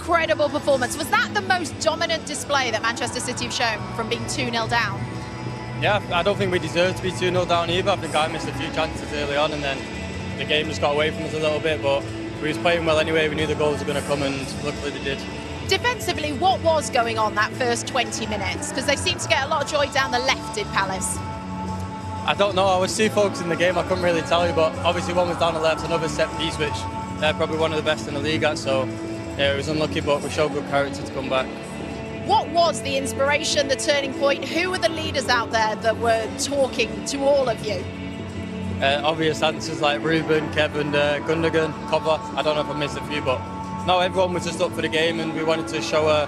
incredible performance. Was that the most dominant display that Manchester City have shown from being 2-0 down? Yeah, I don't think we deserved to be 2-0 down either. I think I missed a few chances early on, and then the game just got away from us a little bit, but we was playing well anyway. We knew the goals were going to come, and luckily they did. Defensively, what was going on that first 20 minutes? Because they seemed to get a lot of joy down the left, did Palace? I don't know, I was too focused in the game, I couldn't really tell you, but obviously one was down the left, another set piece, which they're probably one of the best in the league at, so yeah, it was unlucky, but we showed good character to come back. What was the inspiration, the turning point? Who were the leaders out there that were talking to all of you? Obvious answers like Ruben, Kevin, Gundogan, Cover. I don't know if I missed a few, but no, everyone was just up for the game, and we wanted to show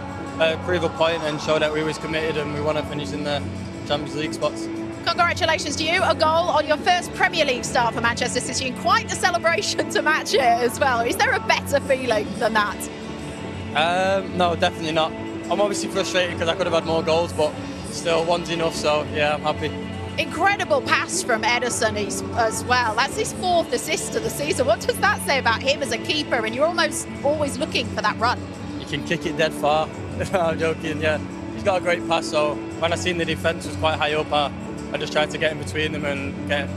prove a point and show that we was committed, and we want to finish in the Champions League spots. Congratulations to you, a goal on your first Premier League start for Manchester City, and quite the celebration to match it as well. Is there a better feeling than that? No, definitely not. I'm obviously frustrated because I could have had more goals, but still, one's enough, so yeah, I'm happy. Incredible pass from Ederson as well. That's his 4th assist of the season. What does that say about him as a keeper? And you're almost always looking for that run. You can kick it dead far. I'm joking, yeah. He's got a great pass, so when I seen the defence was quite high up, I just tried to get in between them and get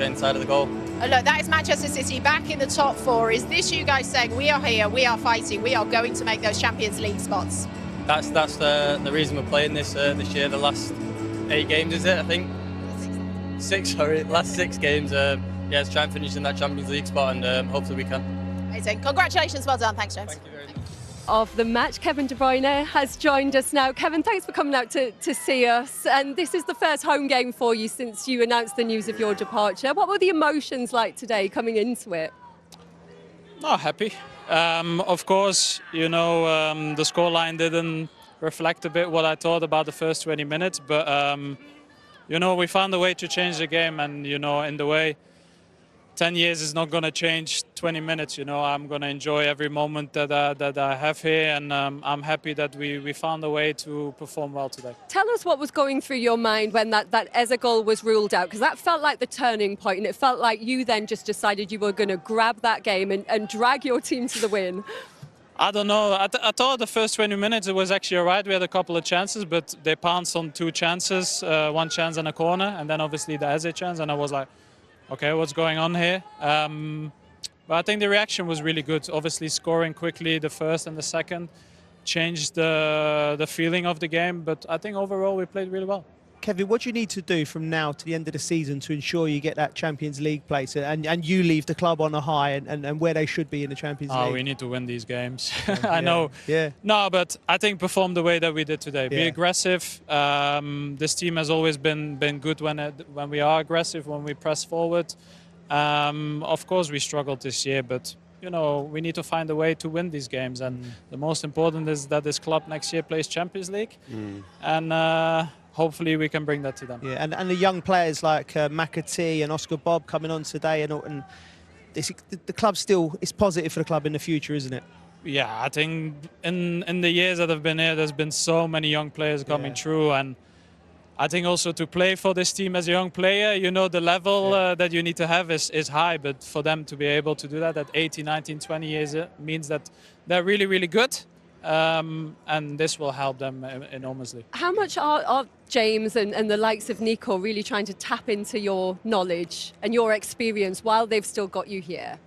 inside of the goal. Oh, look, that is Manchester City back in the top 4. Is this you guys saying, we are here, we are fighting, we are going to make those Champions League spots? That's the reason we're playing this year. The last 8 games, is it? I think 6. Sorry, last 6 games. Yeah, let's try and finish in that Champions League spot, and hopefully we can. Amazing. Congratulations, well done. Thanks, James. Thank you very much. Of the match, Kevin De Bruyne has joined us now. Kevin, thanks for coming out to see us. And this is the first home game for you since you announced the news of your departure. What were the emotions like today coming into it? Oh, happy. Of course, you know, the scoreline didn't reflect a bit what I thought about the first 20 minutes, but you know, we found a way to change the game, and you know, in the way 10 years is not going to change 20 minutes. You know, I'm going to enjoy every moment that I have here, and I'm happy that we found a way to perform well today. Tell us what was going through your mind when that Eze goal was ruled out, because that felt like the turning point, and it felt like you then just decided you were going to grab that game and drag your team to the win. I don't know. I thought the first 20 minutes it was actually all right. We had a couple of chances, but they pounced on 2 chances, 1 chance and a corner, and then obviously the Eze chance, and I was like, okay, what's going on here? But I think the reaction was really good. Obviously, scoring quickly, the first and the second, changed the feeling of the game. But I think overall we played really well. Kevin, what do you need to do from now to the end of the season to ensure you get that Champions League place and you leave the club on a high and where they should be in the Champions League? Oh, we need to win these games. I know. Yeah. No, but I think perform the way that we did today. Be aggressive. This team has always been good when we are aggressive, when we press forward. Of course, we struggled this year, but you know, we need to find a way to win these games. And the most important is that this club next year plays Champions League. And hopefully we can bring that to them. Yeah, and the young players like McAtee and Oscar Bob coming on today, and the club still is positive for the club in the future, isn't it? Yeah, I think in the years that I've been here, there's been so many young players coming through, and I think also to play for this team as a young player, you know, the level that you need to have is high, but for them to be able to do that at 18, 19, 20 years means that they're really, really good. And this will help them enormously. How much are James and the likes of Nico really trying to tap into your knowledge and your experience while they've still got you here?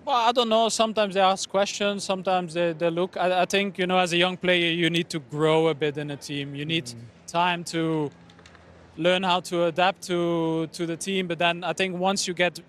Well, I don't know. Sometimes they ask questions, sometimes they look. I think, you know, as a young player, you need to grow a bit in a team. You need time to learn how to adapt to the team. But then I think once you get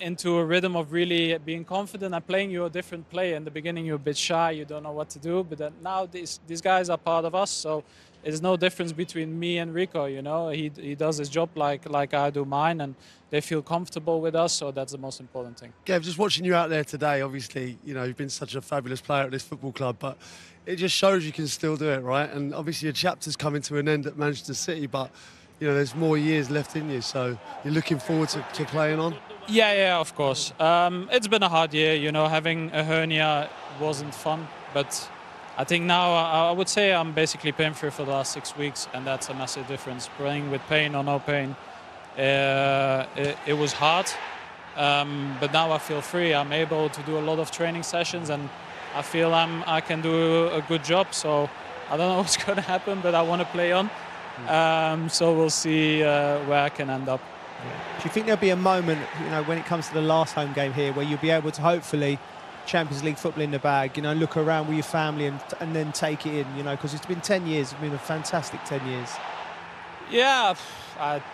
into a rhythm of really being confident and playing, you're a different player. In the beginning, you're a bit shy, you don't know what to do, but then now these guys are part of us, so there's no difference between me and Rico, you know. He does his job like I do mine, and they feel comfortable with us, so that's the most important thing. Gav, just watching you out there today, obviously, you know, you've been such a fabulous player at this football club, but it just shows you can still do it, right? And obviously your chapter's coming to an end at Manchester City, but you know, there's more years left in you, so you're looking forward to playing on? Yeah, of course. It's been a hard year, you know, having a hernia wasn't fun, but I think now I would say I'm basically pain-free for the last 6 weeks, and that's a massive difference. Playing with pain or no pain, it was hard, but now I feel free. I'm able to do a lot of training sessions, and I feel I can do a good job. So I don't know what's going to happen, but I want to play on. So we'll see where I can end up. Do you think there'll be a moment, when it comes to the last home game here, where you'll be able to hopefully Champions League football in the bag, look around with your family and then take it in, because it's been 10 years, it's been a fantastic 10 years. Yeah,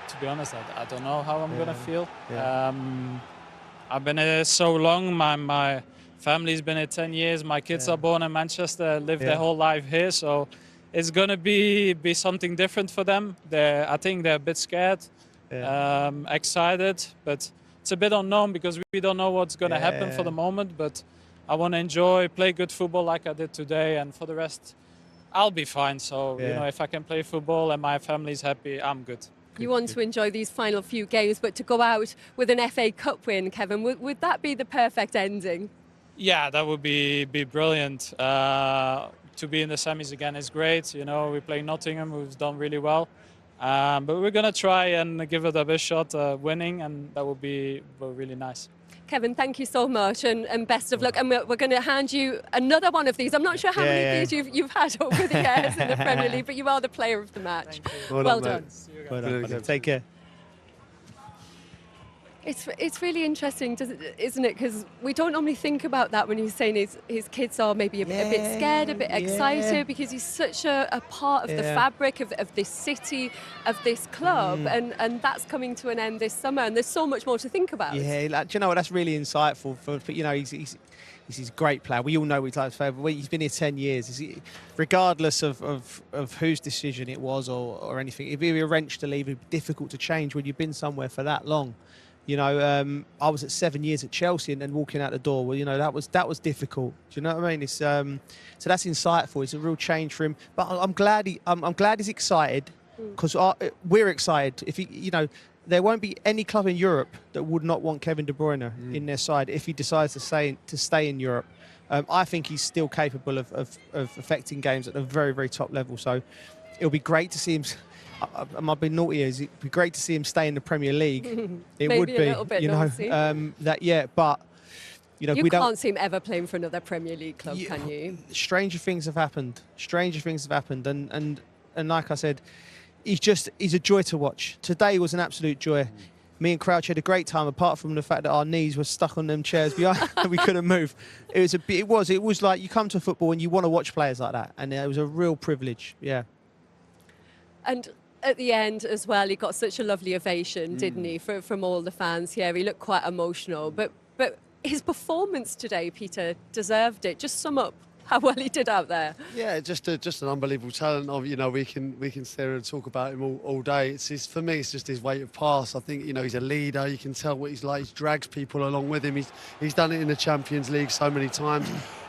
to be honest, I don't know how I'm going to feel. Yeah. I've been here so long, my family's been here 10 years, my kids are born in Manchester, lived their whole life here, so it's going to be something different for them. I think they're a bit scared, excited, but it's a bit unknown because we don't know what's going to happen for the moment, but I want to enjoy, play good football like I did today, and for the rest, I'll be fine. So, if I can play football and my family's happy, I'm good. You want to enjoy these final few games, but to go out with an FA Cup win, Kevin, would that be the perfect ending? Yeah, that would be brilliant. To be in the semis again is great. We play Nottingham, who's done really well. But we're going to try and give it a best shot winning, and that would be really nice. Kevin, thank you so much and best of luck. And we're going to hand you another one of these. I'm not sure how many of these you've had over the years in the Premier League, but you are the player of the match. Well done. Well done. Take care. It's really interesting, isn't it? Because we don't normally think about that when he's saying his kids are maybe a bit scared, a bit excited, because he's such a part of the fabric of this city, of this club, and that's coming to an end this summer, and there's so much more to think about. Yeah, do you know what? That's really insightful. He's a great player. We all know he's like his favourite. He's been here 10 years. Regardless of whose decision it was or anything, it'd be a wrench to leave. It'd be difficult to change when you've been somewhere for that long. I was at 7 years at Chelsea and walking out the door. Well, that was difficult. Do you know what I mean? It's so that's insightful. It's a real change for him. But I'm glad he's excited, because we're excited. If there won't be any club in Europe that would not want Kevin De Bruyne in their side if he decides to stay in Europe. I think he's still capable of affecting games at a very, very top level. So it'll be great to see him. I might be naughty. It'd be great to see him stay in the Premier League. It Maybe would be, a little bit naughty. But you we can't see him ever playing for another Premier League club, can you? Stranger things have happened. And like I said, he's a joy to watch. Today was an absolute joy. Me and Crouch had a great time, apart from the fact that our knees were stuck on them chairs behind and we couldn't move. It was like you come to football and you want to watch players like that, and it was a real privilege. Yeah. And at the end as well, he got such a lovely ovation, didn't he, from all the fans here. He looked quite emotional, but his performance today, Peter, deserved it. Just sum up how well he did out there. Yeah, just an unbelievable talent. We can sit here and talk about him all day. For me, it's just his weight of pass. I think he's a leader. You can tell what he's like. He drags people along with him. He's done it in the Champions League so many times.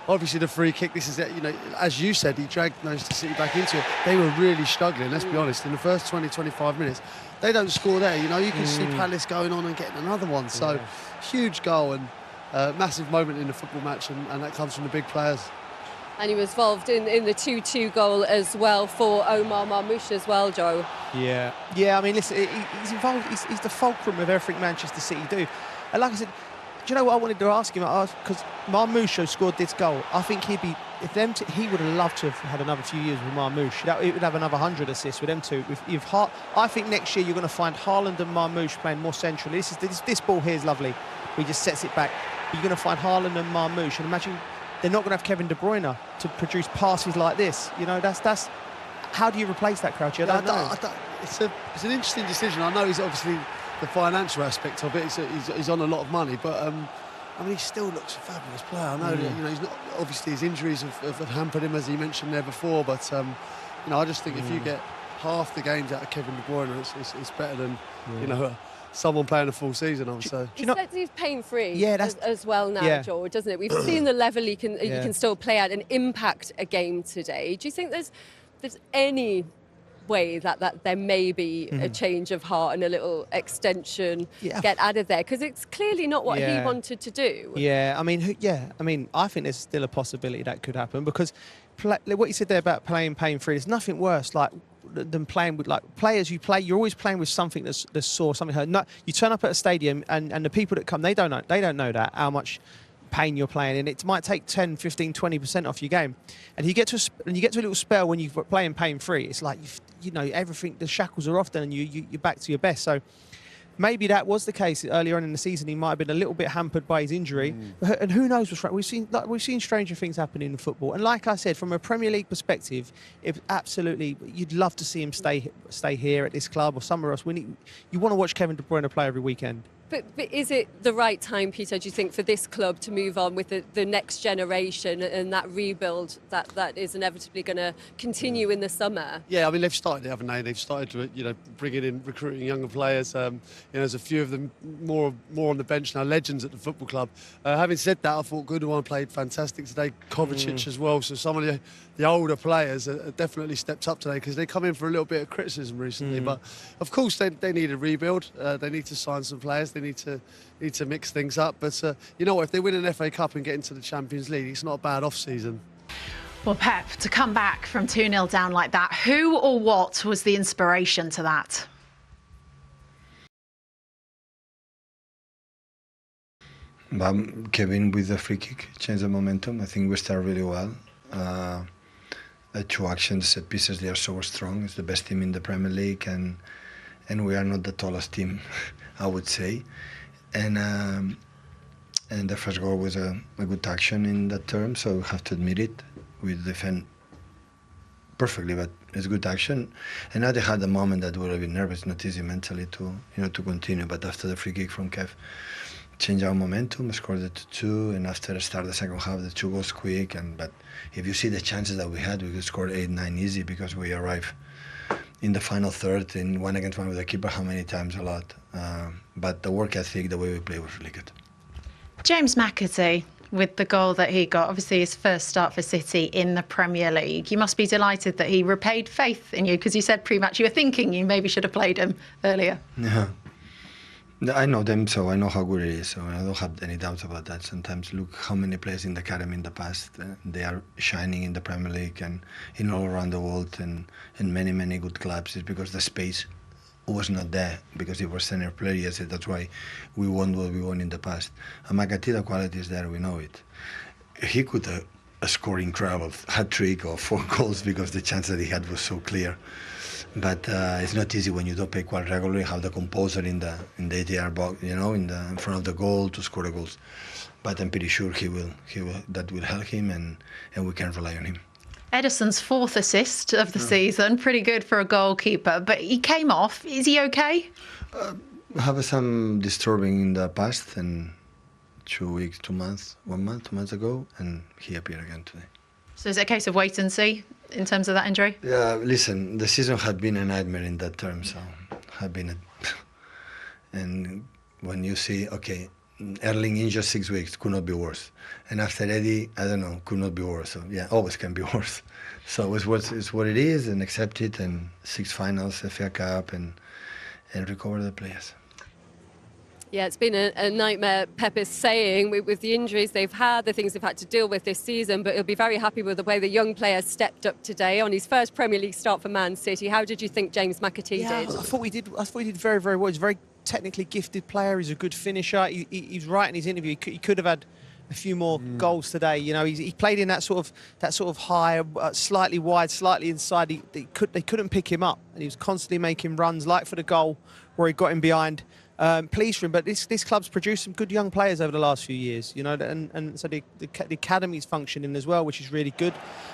Obviously, the free kick, this is it. As you said, he dragged Manchester City back into it. They were really struggling, let's be honest. In the first 20, 25 minutes, they don't score there. You can see Palace going on and getting another one. So, huge goal and massive moment in the football match, and that comes from the big players. And he was involved in the 2-2 goal as well for Omar Marmoush as well, Joe. Yeah. I mean, listen, he's involved. He's the fulcrum of everything Manchester City do. And like I said, do you know what I wanted to ask him? Because Marmoush scored this goal. I think he would have loved to have had another few years with Marmoush. He would have another 100 assists with them two. I think next year you're going to find Haaland and Marmoush playing more centrally. This ball here is lovely. He just sets it back. But you're going to find Haaland and Marmoush, and imagine they're not going to have Kevin De Bruyne to produce passes like this. That's how do you replace that, Crouchy? I don't know. It's an interesting decision. I know he's obviously the financial aspect of it. He's on a lot of money, but he still looks a fabulous player. I know that he's not, obviously his injuries have hampered him, as he mentioned there before. But I just think if you get half the games out of Kevin De Bruyne, it's better than someone playing a full season, I would say. He said he's pain-free as well now, George, doesn't it? We've seen the level he can still play at and impact a game today. Do you think there's any way that there may be a change of heart and a little extension get added there? Because it's clearly not what he wanted to do. I mean, I think there's still a possibility that could happen, because what you said there about playing pain-free, there's nothing worse than playing with players you play. You're always playing with something that's sore, something hurt. No, you turn up at a stadium and the people that come, they don't know that how much campaign you're playing in. It might take 10, 15, 20% off your game. And you get to a little spell when you're playing pain-free. It's like, you know, everything, the shackles are off then and you're back to your best. So maybe that was the case earlier on in the season. He might have been a little bit hampered by his injury. And who knows what's right. We've seen stranger things happen in football. And like I said, from a Premier League perspective, you'd love to see him stay here at this club or somewhere else. You want to watch Kevin De Bruyne play every weekend. But is it the right time, Peter, do you think, for this club to move on with the next generation and that rebuild that is inevitably going to continue in the summer? Yeah, I mean, they've started it, haven't they? They've started to, you know, bringing in, recruiting younger players. You know, there's a few of them more on the bench now, legends at the football club. Having said that, I thought Gundogan played fantastic today, Kovacic as well. So some of the older players definitely stepped up today because they come in for a little bit of criticism recently. But of course, they need a rebuild. They need to sign some players. They need to mix things up. But you know what? If they win an FA Cup and get into the Champions League, it's not a bad off-season. Well, Pep, to come back from 2-0 down like that, who or what was the inspiration to that? Kevin with the free kick changed the momentum. I think we start really well. The two actions, set pieces, they are so strong. It's the best team in the Premier League, and we are not the tallest team, I would say. And the first goal was a good action in that term, so we have to admit it. We defend perfectly, but it's good action. And now they had a moment that would have been nervous, not easy mentally to continue. But after the free kick from Kev, changed our momentum, scored the 2-2, and after start the second half, the 2 goals quick. But if you see the chances that we had, we could score 8-9 easy because we arrived in the final third in 1-against-1 with the keeper, how many times? A lot. But the work ethic, the way we play was really good. James McAtee, with the goal that he got, obviously his first start for City in the Premier League. You must be delighted that he repaid faith in you, because you said pre-match you were thinking you maybe should have played him earlier. Yeah. I know them, so I know how good it is, so I don't have any doubts about that. Sometimes look how many players in the academy in the past, they are shining in the Premier League and in all around the world and in many, many good clubs. It's because the space was not there, because he was senior player. Yes, that's why we won what we won in the past. And McAtee, the quality is there, we know it. He could score incredible hat-trick or 4 goals because the chance that he had was so clear. But it's not easy when you don't play quite regularly, have the composer in the ATR box, you know, in front of the goal to score the goals. But I'm pretty sure he will. That will help him, and we can rely on him. Ederson's 4th assist of the season, pretty good for a goalkeeper, but he came off. Is he okay? Have some disturbing in the past, and 2 months ago, and he appeared again today. So is it a case of wait and see in terms of that injury? Yeah, listen, the season had been a nightmare in that term, so had been and when you see, okay, Erling injured 6 weeks, could not be worse. And after Eddie, I don't know, could not be worse. So yeah, always can be worse. So it's what it is, and accept it, and 6 finals, FA Cup, and recover the players. Yeah, it's been a nightmare, Pep is saying, with the injuries they've had, the things they've had to deal with this season, but he'll be very happy with the way the young player stepped up today on his first Premier League start for Man City. How did you think James McAtee did? I thought he did very, very well. He's a very technically gifted player. He's a good finisher. He's right in his interview. He could have had a few more goals today. You know, he played in that sort of high, slightly wide, slightly inside. They couldn't pick him up, and he was constantly making runs, like for the goal where he got him behind. Pleased for him, but this club's produced some good young players over the last few years, you know, and so the academy's functioning as well, which is really good,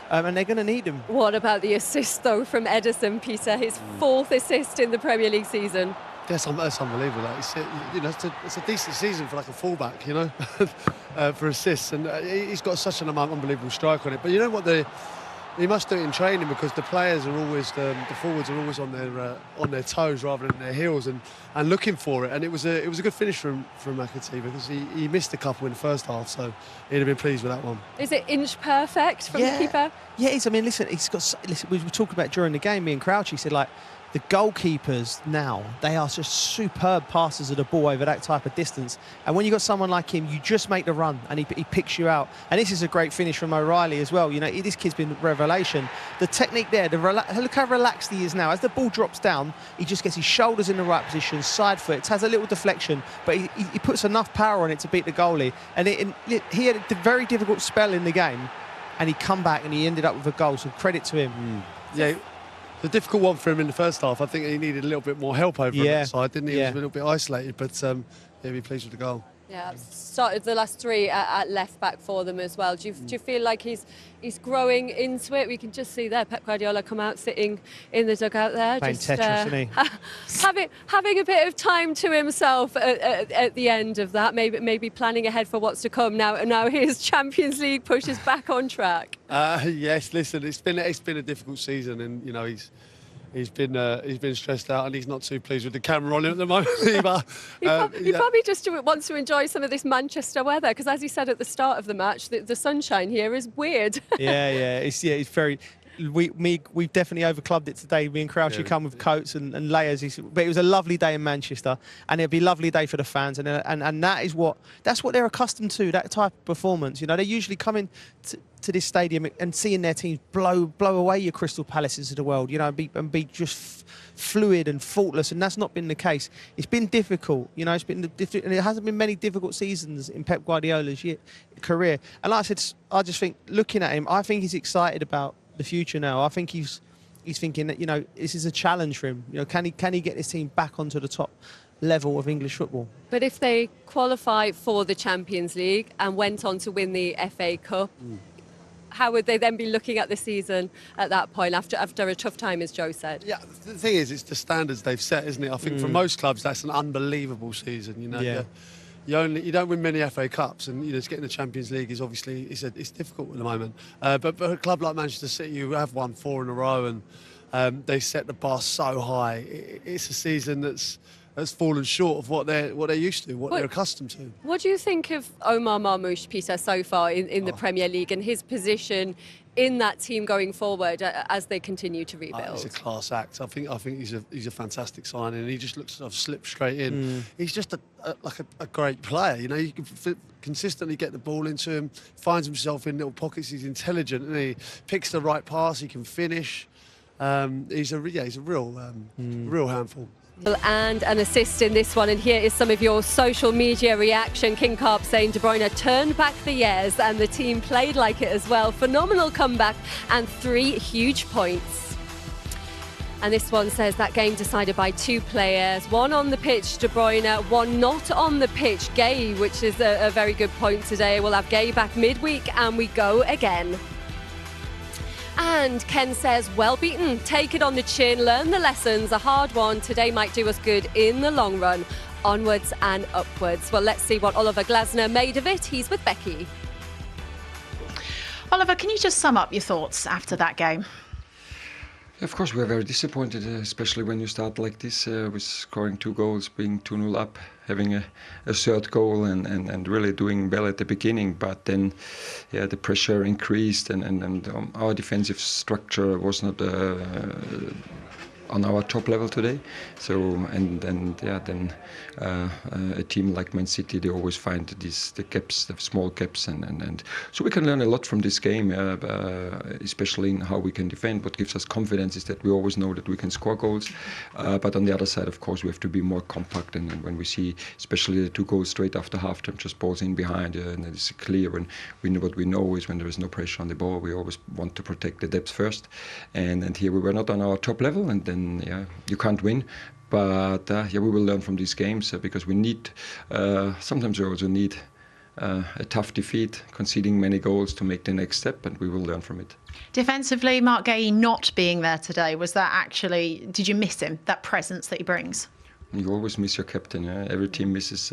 and they're going to need them. What about the assist, though, from Ederson, Peter? His 4th assist in the Premier League season. That's unbelievable. Like, it's a decent season for like a fullback, you know, for assists, and he's got such an unbelievable strike on it. But you know what, he must do it in training, because the players are always, the forwards are always on their toes rather than their heels and looking for it. And it was a good finish from McAtee, because he missed a couple in the first half, so he'd have been pleased with that one. Is it inch perfect from the keeper? Yeah, I mean, listen, we were talking about during the game, me and Crouchy said, like, the goalkeepers now, they are just superb passers of the ball over that type of distance. And when you've got someone like him, you just make the run and he picks you out. And this is a great finish from O'Reilly as well. You know, this kid's been a revelation. The technique there, look how relaxed he is now. As the ball drops down, he just gets his shoulders in the right position, side foot. It has a little deflection, but he puts enough power on it to beat the goalie. And he had a very difficult spell in the game, and he come back and he ended up with a goal. So credit to him. Yeah. The difficult one for him in the first half. I think he needed a little bit more help over on that side, didn't he? He was a little bit isolated, but be pleased with the goal. Yeah, started the last three at left back for them as well. Do you feel like he's growing into it? We can just see there Pep Guardiola come out sitting in the dugout there, playing just Tetris, isn't he? having a bit of time to himself at the end of that. Maybe planning ahead for what's to come. Now his Champions League push is back on track. Yes, listen, it's been a difficult season, and you know he's been stressed out, and he's not too pleased with the camera on him at the moment either. He probably just wants to enjoy some of this Manchester weather, because as he said at the start of the match, the sunshine here is weird. It's very. We've definitely overclubbed it today. Me and Crouch come with coats and layers. But it was a lovely day in Manchester, and it'll be a lovely day for the fans. And that's what they're accustomed to. That type of performance. You know, they usually come in to this stadium and seeing their teams blow away your Crystal Palaces of the world. You know, and be just fluid and faultless. And that's not been the case. It's been difficult. You know, and it hasn't been many difficult seasons in Pep Guardiola's career. And like I said, I just think looking at him, I think he's excited about the future now. I think he's thinking that, you know, this is a challenge for him. You know, can he get this team back onto the top level of English football? But if they qualify for the Champions League and went on to win the FA Cup, how would they then be looking at the season at that point after a tough time, as Joe said? Yeah, the thing is, it's the standards they've set, isn't it? I think for most clubs, that's an unbelievable season. You know, you don't win many FA Cups, and you know, getting the Champions League is obviously it's difficult at the moment. But a club like Manchester City, who have won 4 in a row, and they set the bar so high, it's a season that's fallen short of what they're used to, what they're accustomed to. What do you think of Omar Marmoush, Peter, so far in the Premier League, and his position in that team going forward as they continue to rebuild? He's a class act. I think he's a fantastic signing, and he just looks to have slipped straight in. He's just a great player. You know, you can consistently get the ball into him, finds himself in little pockets. He's intelligent, and he picks the right pass. He can finish. He's a real handful. And an assist in this one, and here is some of your social media reaction. King Carp saying De Bruyne turned back the years and the team played like it as well. Phenomenal comeback and 3 huge points. And this one says that game decided by 2 players, 1 on the pitch, De Bruyne, 1 not on the pitch, Gay, which is a very good point today. We'll have Gay back midweek and we go again. And Ken says, well beaten, take it on the chin, learn the lessons, a hard one. Today might do us good in the long run. Onwards and upwards. Well, let's see what Oliver Glasner made of it. He's with Becky. Oliver, can you just sum up your thoughts after that game? Of course, we're very disappointed, especially when you start like this, with scoring 2 goals, being 2-0 up, having a 3rd goal and really doing well at the beginning. But then, the pressure increased and our defensive structure was not on our top level today. So then a team like Man City, they always find the gaps, the small gaps, and so we can learn a lot from this game, especially in how we can defend. What gives us confidence is that we always know that we can score goals, but on the other side, of course, we have to be more compact. And when we see, especially the 2 goals straight after halftime, just balls in behind, and it's clear. And what we know is when there is no pressure on the ball, we always want to protect the depth first. And here we were not on our top level, and then you can't win. But we will learn from these games because we need. Sometimes we also need a tough defeat, conceding many goals to make the next step, and we will learn from it. Defensively, Mark Gay not being there today, did you miss him, that presence that he brings? You always miss your captain. Every team misses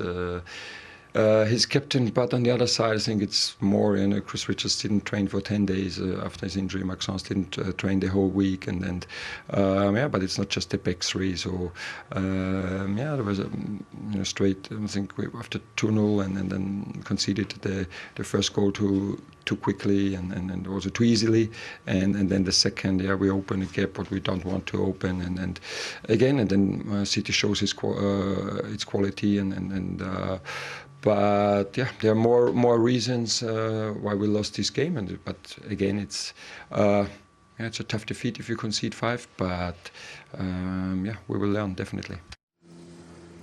his captain. But on the other side, I think it's more, Chris Richards didn't train for 10 days after his injury. Maxence didn't train the whole week, but it's not just the back three. So there was a straight. I think after 2-0 and then conceded the first goal too quickly and also too easily, and then the second, we open a gap what we don't want to open, and then City shows its quality but there are more reasons why we lost this game, but again it's a tough defeat if you concede 5, but we will learn definitely.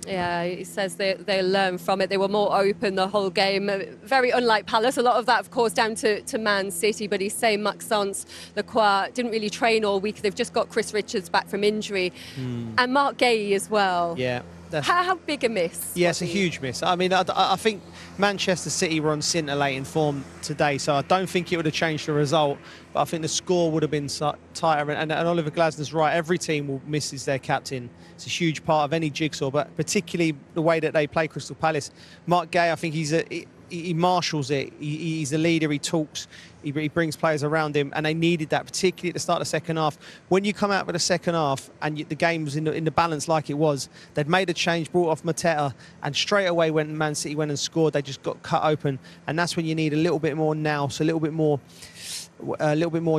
Yeah, he says they learn from it. They were more open the whole game. Very unlike Palace. A lot of that, of course, down to Man City. But he's saying Maxence Lacroix didn't really train all week. They've just got Chris Richards back from injury. And Mark Gay as well. Yeah. How big a miss? Yeah, it's a huge miss. I mean, I think Manchester City were on scintillating form today, so I don't think it would have changed the result. But I think the score would have been tighter. And Oliver Glasner's right. Every team misses their captain. It's a huge part of any jigsaw, but particularly the way that they play Crystal Palace. Mark Gay, I think he marshals it. He's a leader. He talks. He brings players around him, and they needed that, particularly at the start of the second half. When you come out with the second half and the game was in the balance like it was, they'd made a change, brought off McAtee, and straight away when Man City went and scored, they just got cut open. And that's when you need a little bit more nous, a little bit more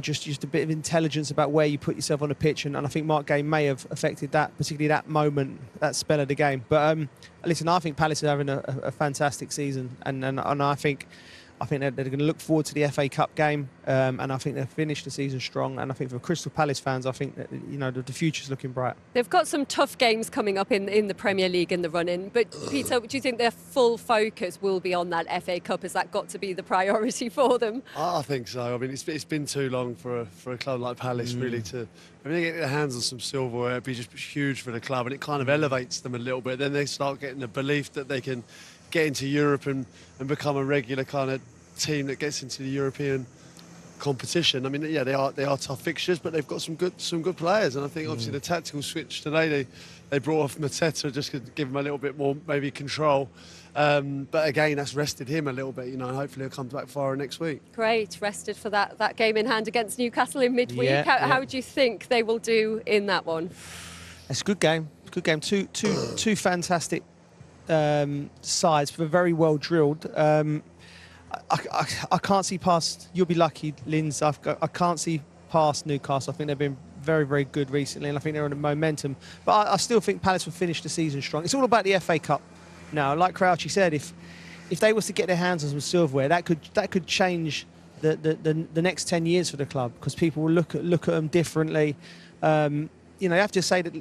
just a bit of intelligence about where you put yourself on the pitch, and I think Mark Gay may have affected that, particularly that moment, that spell of the game. But listen, I think Palace are having a fantastic season, and I think they're going to look forward to the FA Cup game, and I think they'll finish the season strong. And I think for Crystal Palace fans, I think that the future's looking bright. They've got some tough games coming up in the Premier League in the run-in. But Peter, do you think their full focus will be on that FA Cup? Has that got to be the priority for them? I think so. I mean, it's been too long for a club like Palace really to. I mean, they get their hands on some silverware, it'd be just huge for the club, and it kind of elevates them a little bit. Then they start getting the belief that they can get into Europe and become a regular kind of team that gets into the European competition. I mean, yeah, they are tough fixtures, but they've got some good players, and I think obviously the tactical switch today, they brought off McAtee just to give him a little bit more maybe control. But again, that's rested him a little bit, and hopefully he'll come back fire next week. Great, rested for that game in hand against Newcastle in midweek. How do you think they will do in that one? It's a good game. Two fantastic sides, but very well drilled. I can't see past. You'll be lucky, Linz. I can't see past Newcastle. I think they've been very, very good recently, and I think they're on a momentum. But I still think Palace will finish the season strong. It's all about the FA Cup now. Like Crouchy said, if they was to get their hands on some silverware, that could change the next 10 years for the club, because people will look at them differently. You have to say that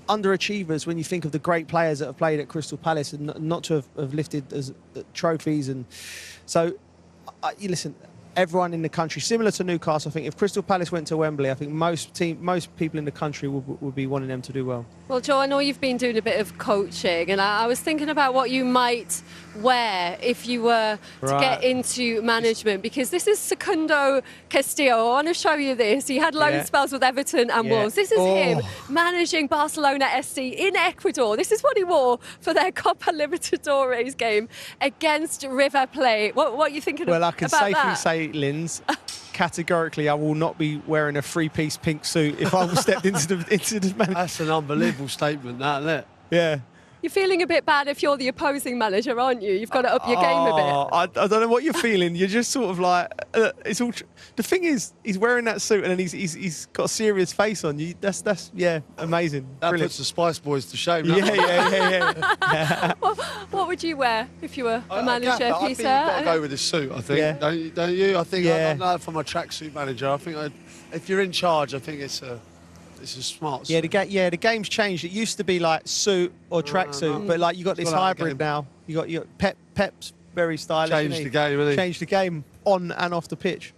underachievers, when you think of the great players that have played at Crystal Palace and not to have lifted as trophies. And so, listen, everyone in the country, similar to Newcastle, I think if Crystal Palace went to Wembley, I think most people in the country would be wanting them to do well. Well, Joe, I know you've been doing a bit of coaching, and I was thinking about what you might wear if you were to get into management, because this is Secundo Castillo. I want to show you this. He had loan spells with Everton and Wolves. This is him managing Barcelona SC in Ecuador. This is what he wore for their Copa Libertadores game against River Plate. What are you thinking about that? Well, I can safely say, Linz, categorically, I will not be wearing a three-piece pink suit if I stepped into the management. That's an unbelievable statement, that, isn't it? Yeah. You're feeling a bit bad if you're the opposing manager, aren't you? You've got to up your game a bit. I don't know what you're feeling. You're just sort of like, it's all. The thing is, he's wearing that suit and then he's got a serious face on. That's amazing. That Brilliant. puts the Spice Boys to shame. Yeah. What would you wear if you were a manager, Peter? I think you've got to go with the suit, I think. Yeah. Don't you? I think I'm not from a tracksuit manager. I think if you're in charge, I think it's a smart suit. The game's changed. It used to be like suit or tracksuit, but like you got this hybrid now. You got Pep's very stylish. Changed the game, isn't he? Changed the game on and off the pitch.